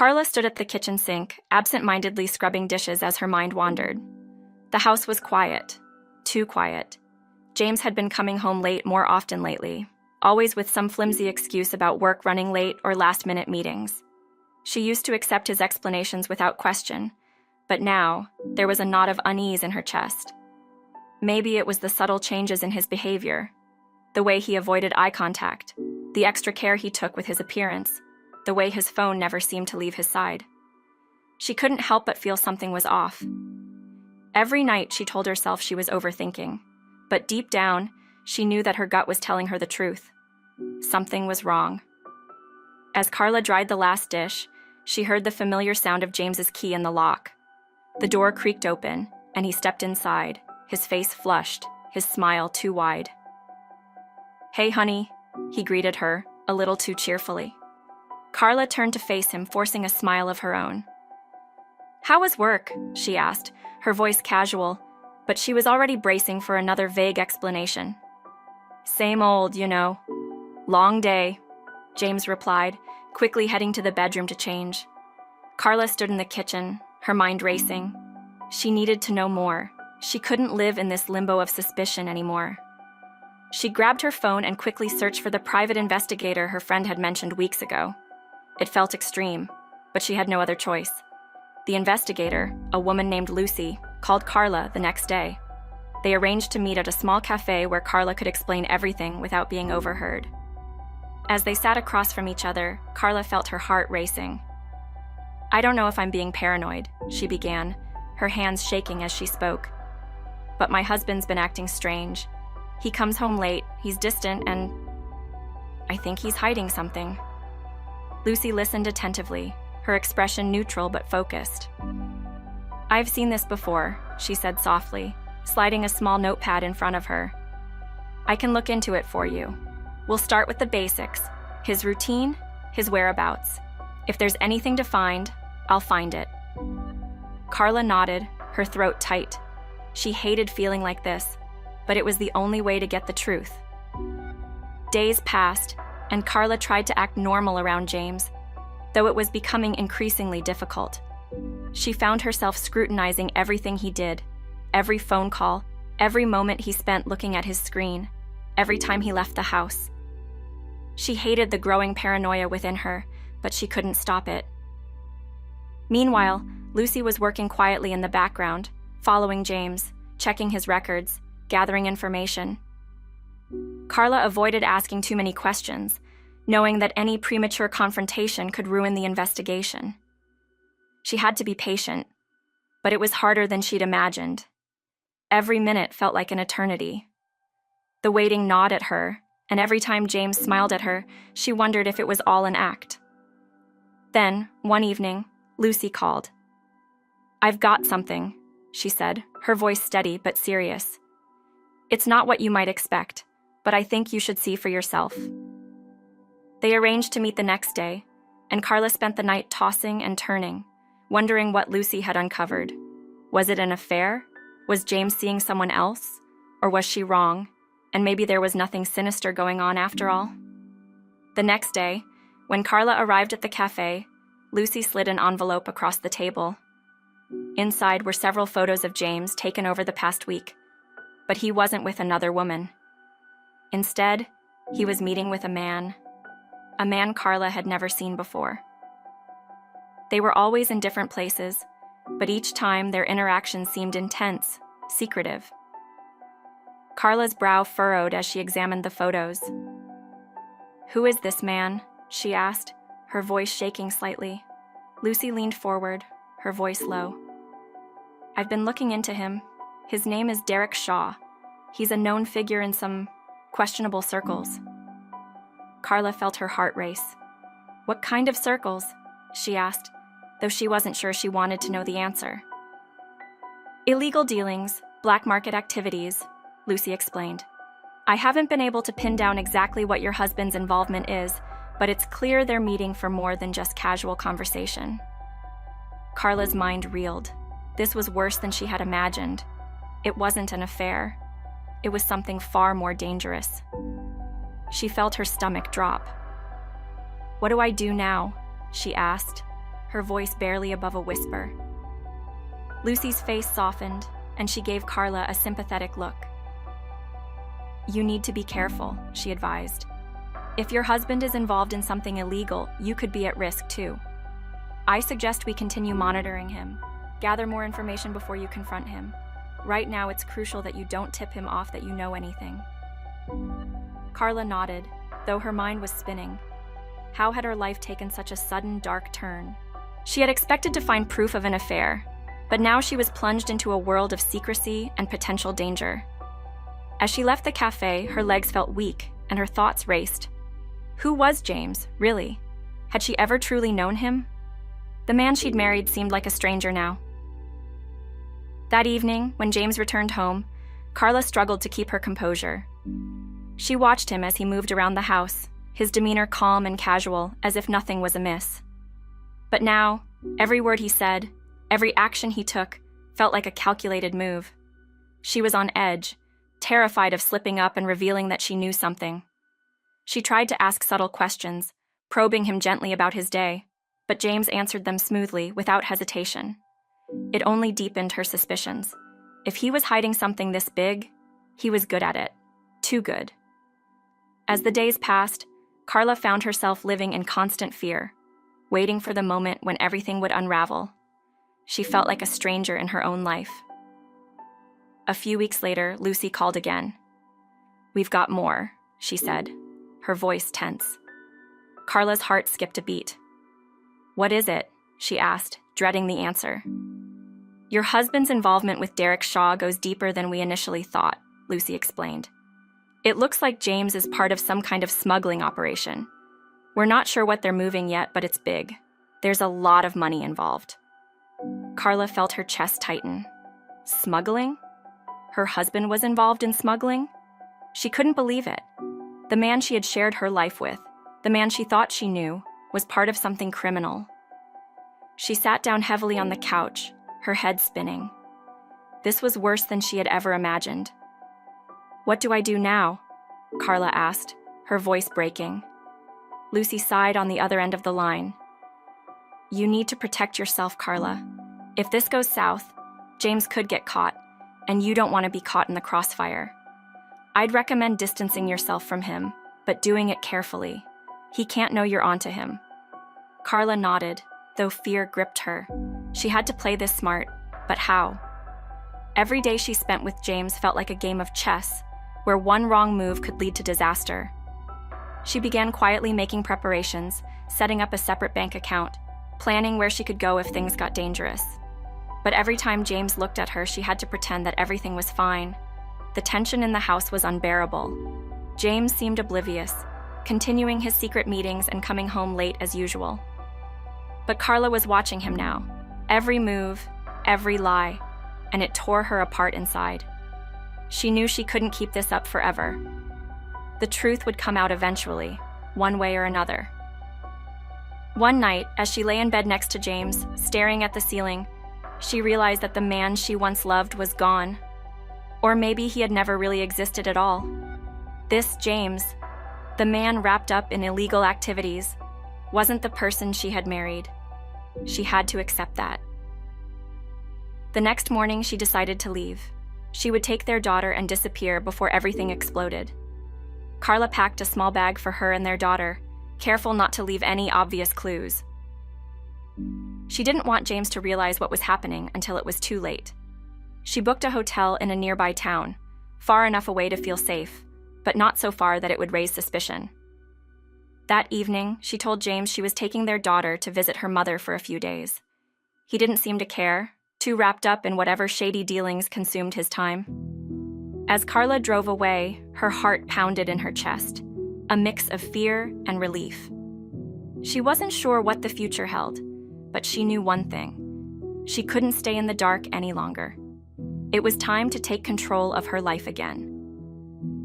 Carla stood at the kitchen sink, absent-mindedly scrubbing dishes as her mind wandered. The house was quiet. Too quiet. James had been coming home late more often lately, always with some flimsy excuse about work running late or last-minute meetings. She used to accept his explanations without question, but now there was a knot of unease in her chest. Maybe it was the subtle changes in his behavior, the way he avoided eye contact, the extra care he took with his appearance, the way his phone never seemed to leave his side. She couldn't help but feel something was off. Every night she told herself she was overthinking, but deep down, she knew that her gut was telling her the truth. Something was wrong. As Carla dried the last dish, she heard the familiar sound of James's key in the lock. The door creaked open, and he stepped inside, his face flushed, his smile too wide. "Hey, honey," he greeted her, a little too cheerfully. Carla turned to face him, forcing a smile of her own. "How was work?" she asked, her voice casual, but she was already bracing for another vague explanation. "Same old, you know. Long day," James replied, quickly heading to the bedroom to change. Carla stood in the kitchen, her mind racing. She needed to know more. She couldn't live in this limbo of suspicion anymore. She grabbed her phone and quickly searched for the private investigator her friend had mentioned weeks ago. It felt extreme, but she had no other choice. The investigator, a woman named Lucy, called Carla the next day. They arranged to meet at a small cafe where Carla could explain everything without being overheard. As they sat across from each other, Carla felt her heart racing. "I don't know if I'm being paranoid," she began, her hands shaking as she spoke. "But my husband's been acting strange. He comes home late, he's distant, and I think he's hiding something." Lucy listened attentively, her expression neutral but focused. "I've seen this before," she said softly, sliding a small notepad in front of her. "I can look into it for you. We'll start with the basics, his routine, his whereabouts. If there's anything to find, I'll find it." Carla nodded, her throat tight. She hated feeling like this, but it was the only way to get the truth. Days passed, and Carla tried to act normal around James, though it was becoming increasingly difficult. She found herself scrutinizing everything he did, every phone call, every moment he spent looking at his screen, every time he left the house. She hated the growing paranoia within her, but she couldn't stop it. Meanwhile, Lucy was working quietly in the background, following James, checking his records, gathering information. Carla avoided asking too many questions, knowing that any premature confrontation could ruin the investigation. She had to be patient, but it was harder than she'd imagined. Every minute felt like an eternity. The waiting gnawed at her, and every time James smiled at her, she wondered if it was all an act. Then, one evening, Lucy called. "I've got something," she said, her voice steady but serious. "It's not what you might expect, but I think you should see for yourself." They arranged to meet the next day, and Carla spent the night tossing and turning, wondering what Lucy had uncovered. Was it an affair? Was James seeing someone else? Or was she wrong, and maybe there was nothing sinister going on after all? The next day, when Carla arrived at the cafe, Lucy slid an envelope across the table. Inside were several photos of James taken over the past week, but he wasn't with another woman. Instead, he was meeting with a man Carla had never seen before. They were always in different places, but each time their interaction seemed intense, secretive. Carla's brow furrowed as she examined the photos. "Who is this man?" she asked, her voice shaking slightly. Lucy leaned forward, her voice low. "I've been looking into him. His name is Derek Shaw. He's a known figure in some questionable circles." Carla felt her heart race. "What kind of circles?" she asked, though she wasn't sure she wanted to know the answer. "Illegal dealings, black market activities," Lucy explained. "I haven't been able to pin down exactly what your husband's involvement is, but it's clear they're meeting for more than just casual conversation." Carla's mind reeled. This was worse than she had imagined. It wasn't an affair. It was something far more dangerous. She felt her stomach drop. "What do I do now?" she asked, her voice barely above a whisper. Lucy's face softened, and she gave Carla a sympathetic look. "You need to be careful," she advised. "If your husband is involved in something illegal, you could be at risk too. I suggest we continue monitoring him. Gather more information before you confront him. Right now, it's crucial that you don't tip him off that you know anything." Carla nodded, though her mind was spinning. How had her life taken such a sudden, dark turn? She had expected to find proof of an affair, but now she was plunged into a world of secrecy and potential danger. As she left the cafe, her legs felt weak and her thoughts raced. Who was James, really? Had she ever truly known him? The man she'd married seemed like a stranger now. That evening, when James returned home, Carla struggled to keep her composure. She watched him as he moved around the house, his demeanor calm and casual, as if nothing was amiss. But now, every word he said, every action he took, felt like a calculated move. She was on edge, terrified of slipping up and revealing that she knew something. She tried to ask subtle questions, probing him gently about his day, but James answered them smoothly, without hesitation. It only deepened her suspicions. If he was hiding something this big, he was good at it. Too good. As the days passed, Carla found herself living in constant fear, waiting for the moment when everything would unravel. She felt like a stranger in her own life. A few weeks later, Lucy called again. "We've got more," she said, her voice tense. Carla's heart skipped a beat. "What is it?" she asked, dreading the answer. "Your husband's involvement with Derek Shaw goes deeper than we initially thought," Lucy explained. "It looks like James is part of some kind of smuggling operation. We're not sure what they're moving yet, but it's big. There's a lot of money involved." Carla felt her chest tighten. Smuggling? Her husband was involved in smuggling? She couldn't believe it. The man she had shared her life with, the man she thought she knew, was part of something criminal. She sat down heavily on the couch, her head spinning. This was worse than she had ever imagined. "What do I do now?" Carla asked, her voice breaking. Lucy sighed on the other end of the line. "You need to protect yourself, Carla. If this goes south, James could get caught, and you don't want to be caught in the crossfire. I'd recommend distancing yourself from him, but doing it carefully. He can't know you're onto him." Carla nodded, though fear gripped her. She had to play this smart, but how? Every day she spent with James felt like a game of chess, where one wrong move could lead to disaster. She began quietly making preparations, setting up a separate bank account, planning where she could go if things got dangerous. But every time James looked at her, she had to pretend that everything was fine. The tension in the house was unbearable. James seemed oblivious, continuing his secret meetings and coming home late as usual. But Carla was watching him now, every move, every lie, and it tore her apart inside. She knew she couldn't keep this up forever. The truth would come out eventually, one way or another. One night, as she lay in bed next to James, staring at the ceiling, she realized that the man she once loved was gone. Or maybe he had never really existed at all. This James, the man wrapped up in illegal activities, wasn't the person she had married. She had to accept that. The next morning, she decided to leave. She would take their daughter and disappear before everything exploded. Carla packed a small bag for her and their daughter, careful not to leave any obvious clues. She didn't want James to realize what was happening until it was too late. She booked a hotel in a nearby town, far enough away to feel safe, but not so far that it would raise suspicion. That evening, she told James she was taking their daughter to visit her mother for a few days. He didn't seem to care, too wrapped up in whatever shady dealings consumed his time. As Carla drove away, her heart pounded in her chest, a mix of fear and relief. She wasn't sure what the future held, but she knew one thing. She couldn't stay in the dark any longer. It was time to take control of her life again.